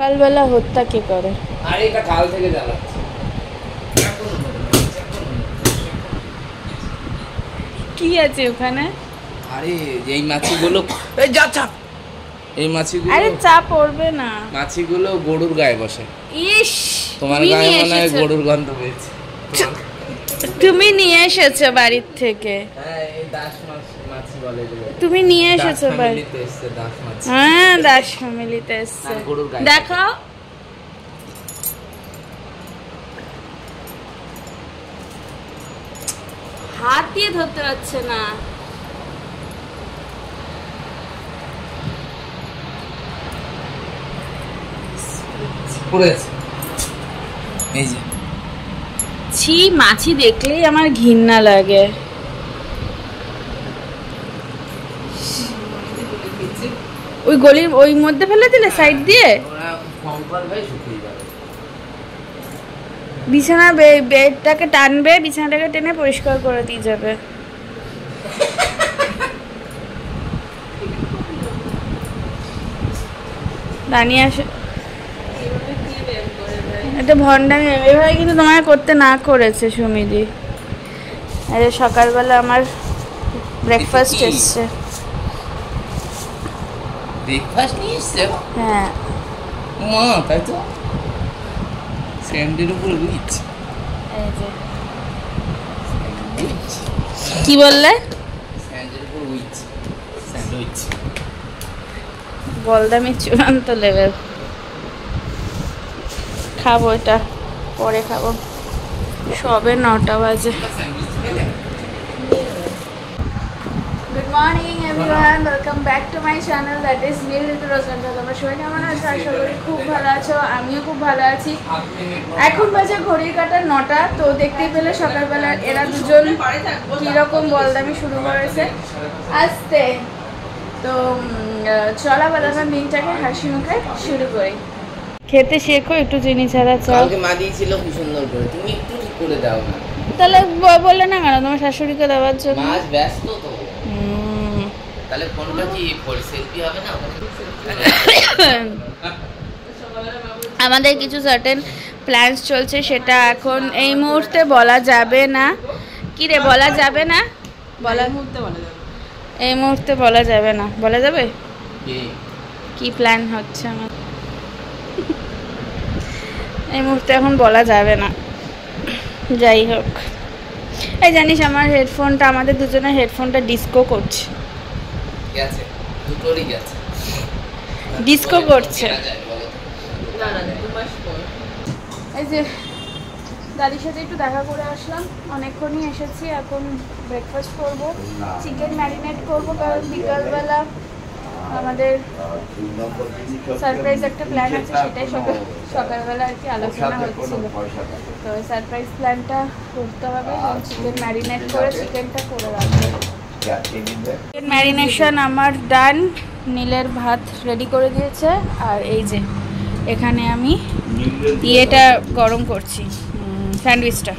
সকালবেলা হত্যা কে করে? আরে এটা কাল থেকে জ্বালাচ্ছে। কি আছে ওখানে? আরে এই মাছিগুলো এই যা চাপ, এই মাছিগুলো আরে চাপ পড়বে না। মাছিগুলো গরুর গায়ে বসে। ইস, তোমার গায়ে মনে হয় গরুর গন্ধ পেয়েছে। তুমি নিয়ে এসেছো বাড়ির থেকে? হ্যাঁ, এই দাস মাছি বলে এগুলো। তুমি নিয়ে এসেছো বাড়ি? দাস মাছি। হ্যাঁ, দাস ফ্যামিলিতে এসেছে। দেখাও। হাত দিয়ে ধরতে পারছে না। এই যে ছি, মাছি দেখলেই আমার ঘৃণা লাগে। ওই গলির ওই মধ্যে ফেলে দিলে সাইড দিয়ে। বিছানা বেডটাকে টানবে, বিছানাটাকে টেনে পরিষ্কার করে দিয়ে যাবে। দাঁড়িয়ে আসে এটা ভণ্ডামি। এভাবে কিন্তু তোমায় করতে না করেছে সুমিদি। আরে সকালবেলা আমার ব্রেকফাস্ট এসছে। ব্রেকফাস্ট নিয়ে এসছে? হ্যাঁ মা, তাই তো স্যান্ডের উপর উইচ। এই যে কি বললে? স্যান্ডের উপর উইচ, স্যান্ডউইচ। বলদামি চূড়ান্ত লেভেল। খাবো এটা পরে খাবো, সবে 9টা বাজে। Good morning everyone, welcome back to my channel that is Neel Ritu Rachana. তোমরা সবাই কেমন আছো? আশা করি খুব ভালো আছো, আমিও খুব ভালো আছি। এখন বাজে ঘড়ির কাঁটা 9টা। তো দেখতেই পেলে সকালবেলা এরা দুজন কীরকম বলদামি শুরু করেছে আসতে। তো চলা বেলার দিনটাকে হাসি মুখে শুরু করি। খেতে শেখো একটু চিনি ছাড়া চা। কালকে মা দিয়েছিল কি সুন্দর করে, তুমি একটু ঠিক করে দাও না। তাহলে বললে না কেন তোমার শাশুড়িকে দেওয়ার জন্য? মাছ ব্যস্ত তো। তাহলে কোনটা কি সেলফি হবে না? আমাদের কিছু সার্টেন প্ল্যানস চলছে, সেটা এখন এই মুহূর্তে বলা যাবে না। কি রে, বলা যাবে না? এই মুহূর্তে বলা যাবে না। বলা যাবে কি প্ল্যান হচ্ছে আমার? এই মুহূর্তে এখন বলা যাবে না। যাই হোক, এই জানিস আমার হেডফোনটা, আমাদের দুজনের হেডফোনটা ডিস্কো করছে। গেছে দুটোরই গেছে, ডিস্কো করছে। এই যে দাদির সাথে একটু দেখা করে আসলাম, অনেকক্ষণই এসেছি। এখন ব্রেকফাস্ট করব, চিকেন ম্যারিনেট করব, কারণ বিকালবেলা আমাদের সারপ্রাইজ একটা প্ল্যান আছে, সেটাই সকালবেলা আর কি আলোচনা হচ্ছিল। তো সারপ্রাইজ প্ল্যানটা করতে হবে, চিকেন ম্যারিনেট করে চিকেনটা করে রাখবো। চিকেন ম্যারিনেশন আমার ডান। নীলের ভাত রেডি করে দিয়েছে, আর এই যে এখানে আমি ইয়েটা গরম করছি, স্যান্ডউইচটা।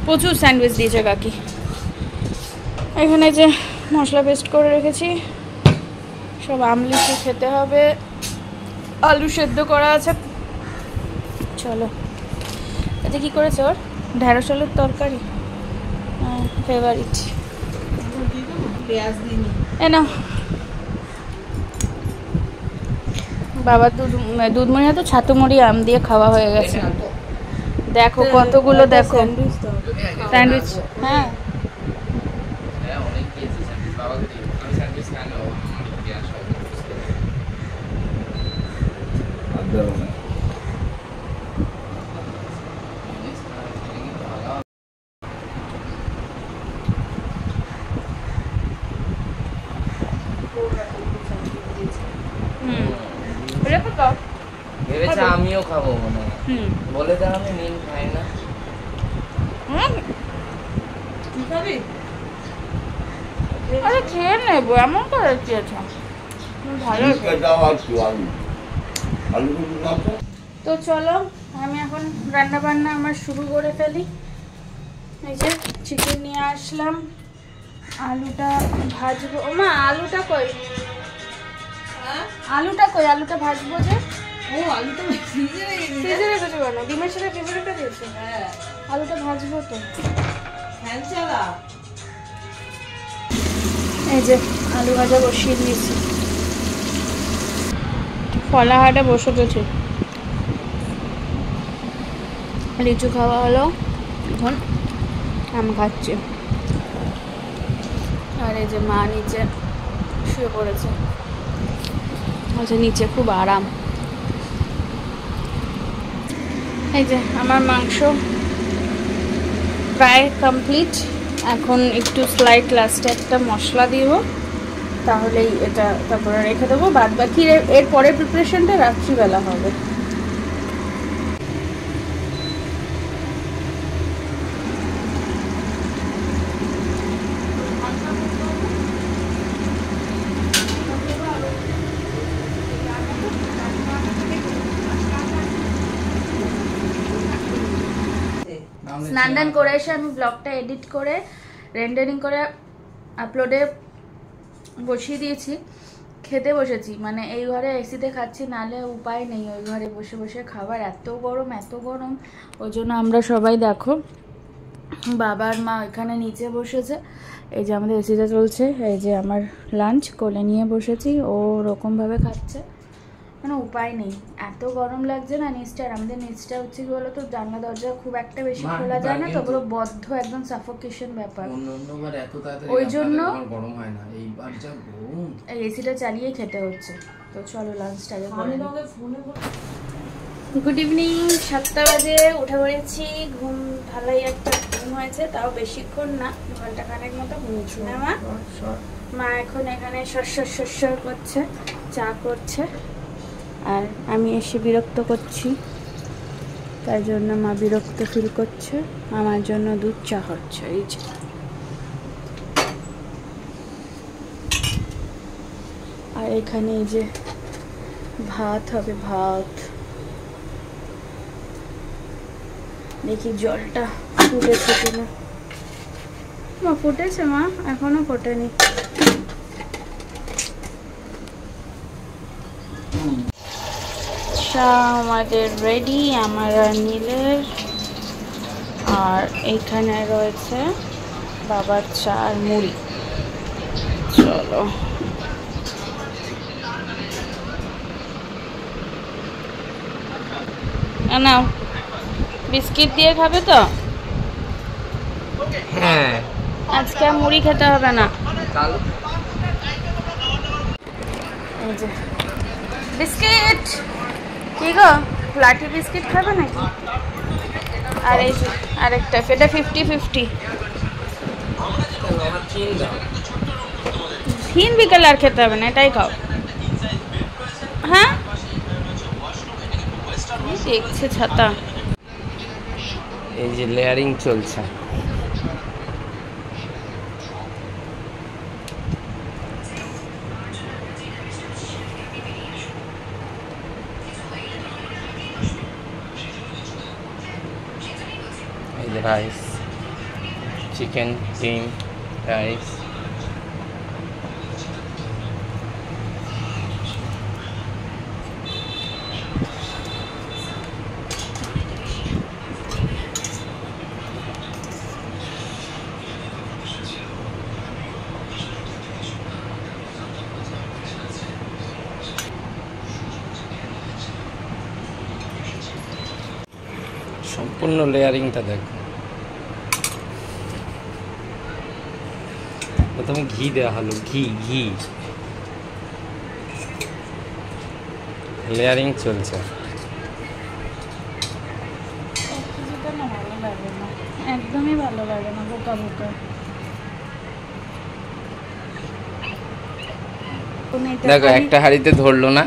প্রচুর স্যান্ডউইচ দিয়েছে কাকি। এখানে যে মশলা পেস্ট করে রেখেছি, সব আমলিশি খেতে হবে। আলু সেদ্ধ করা আছে। চলো, আচ্ছা কী করেছে ওর? ঢ্যাঁড়স আলুর তরকারি, ফেভারিট। এ না বাবা, দুধমুড়ি তো ছাতু মুড়ি আম দিয়ে খাওয়া হয়ে গেছে। দেখো কতগুলো, দেখো স্যান্ডউইচ। হ্যাঁ আমিও খাবো মনে হয়। বলে দাও, আমি নীল খাই না। আরে খেয়ে নেবো, এমন করে চেয়েছ ভালো। তো চলো আমি এখন রান্না বান্না আমার শুরু করে ফেলি। এই যে চিকেন নিয়ে আসলাম, আলুটা ভাজবো। ও মা, আলুটা কই? আলুটা কই? আলুটা ভাজবো যে। ফ্রিজে রেখেছো কেন? ডিমের সাথে ফ্রিজে রেখে দিয়েছো? আলুটা ভাজবো তো। এই যে আলু ভাজা বসিয়ে দিয়েছি, ফলাহাটা বসে গেছে। লিচু খাওয়া হলো, এখন আম খাচ্ছে। আর এই যে মা নিচে শুয়ে পড়েছে, আচ্ছা নিচে খুব আরাম। এই যে আমার মাংস প্রায় কমপ্লিট। এখন একটু স্লাইড লাস্টে একটা মশলা দিব, তাহলেই এটা তারপরে রেখে দেবো। বাদ বাকি এর পরের প্রিপারেশনটা রাত্রিবেলা হবে। স্নান টান করে এসে আমি ব্লগটা এডিট করে রেন্ডারিং করে আপলোডে বসিয়ে দিয়েছি। খেতে বসেছি, মানে এই ঘরে এসিতে খাচ্ছি, নালে উপায় নেই ওই ঘরে বসে বসে খাবার। এত গরম, ওই জন্য আমরা সবাই দেখো বাবার মা ওইখানে নিচে বসেছে। এই যে আমাদের এসিটা চলছে, এই যে আমার লাঞ্চ কোলে নিয়ে বসেছি, ও ওরকমভাবে খাচ্ছে, মানে উপায় নেই। এত গরম লাগছে না নিচটা। আমাদের নিচটা হচ্ছে কি বলতো, জানলা দরজা খুব একটা বেশি খোলা যায় না, তো পুরো বদ্ধ একদম সাফোকেশন ব্যাপার। ওই জন্য এই এসিটা চালিয়ে খেতে হচ্ছে। তো চলো লাঞ্চটাকে করে নিই। গুড ইভিনিং, 7টা বাজে উঠে পড়েছি। ঘুম ভালোই একটা ঘুম হয়েছে, তাও বেশিক্ষণ না, ঘন্টা খানেক মতো ঘুমিয়েছি না মা? মা এখন এখানে সর করছে, চা করছে, আর আমি এসে বিরক্ত করছি, তাই জন্য মা বিরক্ত ফিল করছে। আমার জন্য দুধ চা হচ্ছে। এই যে আর এখানে এই যে ভাত হবে, ভাত। দেখি জলটা ফুটেছে কিনা। মা ফুটেছে? মা এখনো ফোটেনি। চা আমাদের রেডি, আমার আর নীলের। আর এইখানে রয়েছে বাবার চা আর মুড়ি। চলো নাও, বিস্কিট দিয়ে খাবে তো? হ্যাঁ, আজকে আর মুড়ি খেতে হবে না। এই যে বিস্কিট। কি গো, লাঠি বিস্কিট খাবে নাকি? আর এই যে আরেকটা, এটা 50-50। হিন বিকেল আর খেতে হবে না, এটাই খাও। হ্যাঁ দেখছে ছাতা। এই যে লেয়ারিং চলছে। এই যে রাইস, চিকেন, ডিম, রাইস। সম্পূর্ণ লেয়ারিংটা দেখো। প্রথমে ঘি দেওয়া হলো, ঘি লেয়ারিং চলছে। একদমই ভালো লাগে না, বোকা বোকা। দেখো একটা হাঁড়িতে ধরলো না,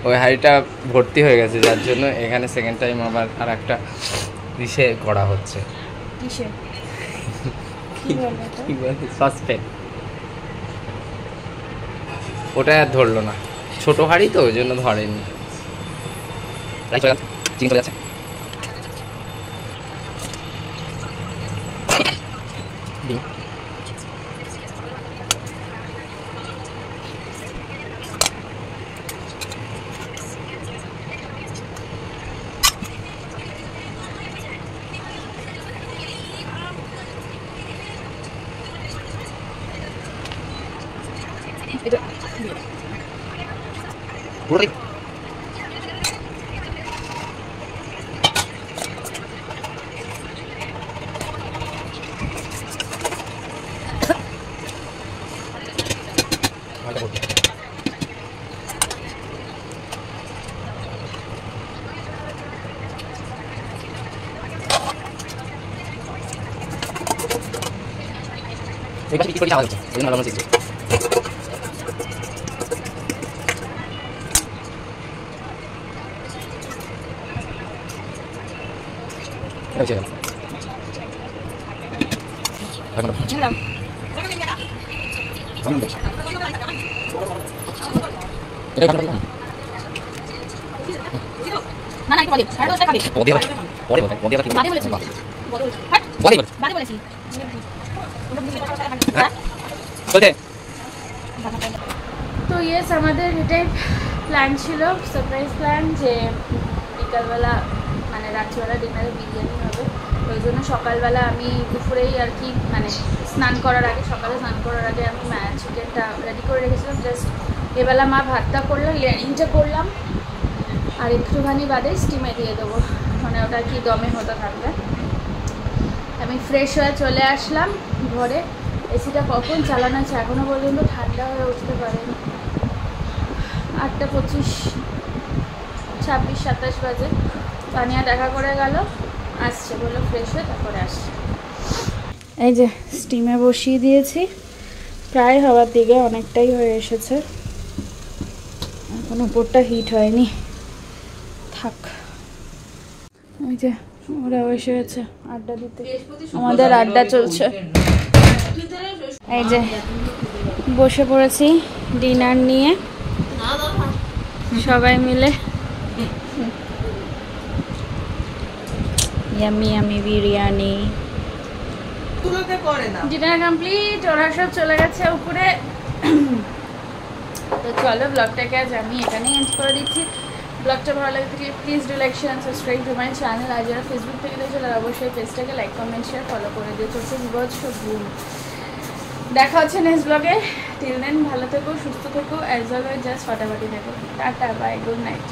ওই হাঁড়িটা ভর্তি হয়ে গেছে, যার জন্য এখানে সেকেন্ড টাইম আবার আর একটা ইসে করা হচ্ছে। কি বলে সাসপেন্ড। ওটা আর ধরলো না, ছোট হাঁড়ি তো ওই জন্য ধরেনি। চলে যাচ্ছে। এটা কি করে যাওয়া হচ্ছে এই ভালো মতো আচ্ছা এখন ছিলাম এটা কাটা না না না একটু বলি আর ওটা খাবি ওদিকে পরে বাদে বলেছি বাদে বলেছি চলতে তো ইয়েস আমাদের এটাই প্ল্যান ছিল, সারপ্রাইজ প্ল্যান যে বিকালবেলা মানে রাত্রিবেলা ডিনারে বিরিয়ানি হবে। ওই জন্য সকালবেলা আমি দুপুরেই আর কি মানে স্নান করার আগে, সকালে স্নান করার আগে আমি চিকেনটা রেডি করে রেখেছিলাম। জাস্ট এবেলা মা ভাতটা করলো, লেয়ারিংটা করলাম, আর একটুখানি বাদে স্টিমে দিয়ে দেবো, মানে ওটা কি দমে হতে থাকবে। আমি ফ্রেশ হয়ে চলে আসলাম ঘরে। এসিটা কখন চালানো আছে এখনও পর্যন্ত ঠান্ডা হয়ে উঠতে পারেনি। 8:25, 26, 27 বাজে। তানিয়া দেখা করে গেল, আসছে, বললো ফ্রেশ হয়ে তারপরে আসছে। এই যে স্টিমে বসিয়ে দিয়েছি, প্রায় হওয়ার দিকে, অনেকটাই হয়ে এসেছে, এখন উপরটা হিট হয়নি, থাক। এই যে ওরাও এসে গেছে আড্ডা দিতে, আমাদের আড্ডা চলছে। এই যে বসে পড়েছি ডিনার নিয়ে সবাই মিলে। Yummy yummy biryani, dinner complete, ওরা সব চলে গেছে উপরে। তো চলো ব্লগটাকে আজ আমি এখানেই এন্ড করে দিচ্ছি। ব্লগটা ভালো লাগে থাকে please do like share subscribe to my channel. আর যারা ফেসবুক থেকে দেখছো তারা অবশ্যই পেজটাকে লাইক কমেন্ট শেয়ার ফলো করে দিও। চলছে বিভৎস ঘুম। দেখা হচ্ছে নেক্সট ব্লগে। টিল দেন ভালো থেকো, সুস্থ থেকো, অ্যাজ অলওয়েজ জাস্ট ফাটাফাটি থেকো। Tata, bye, good night.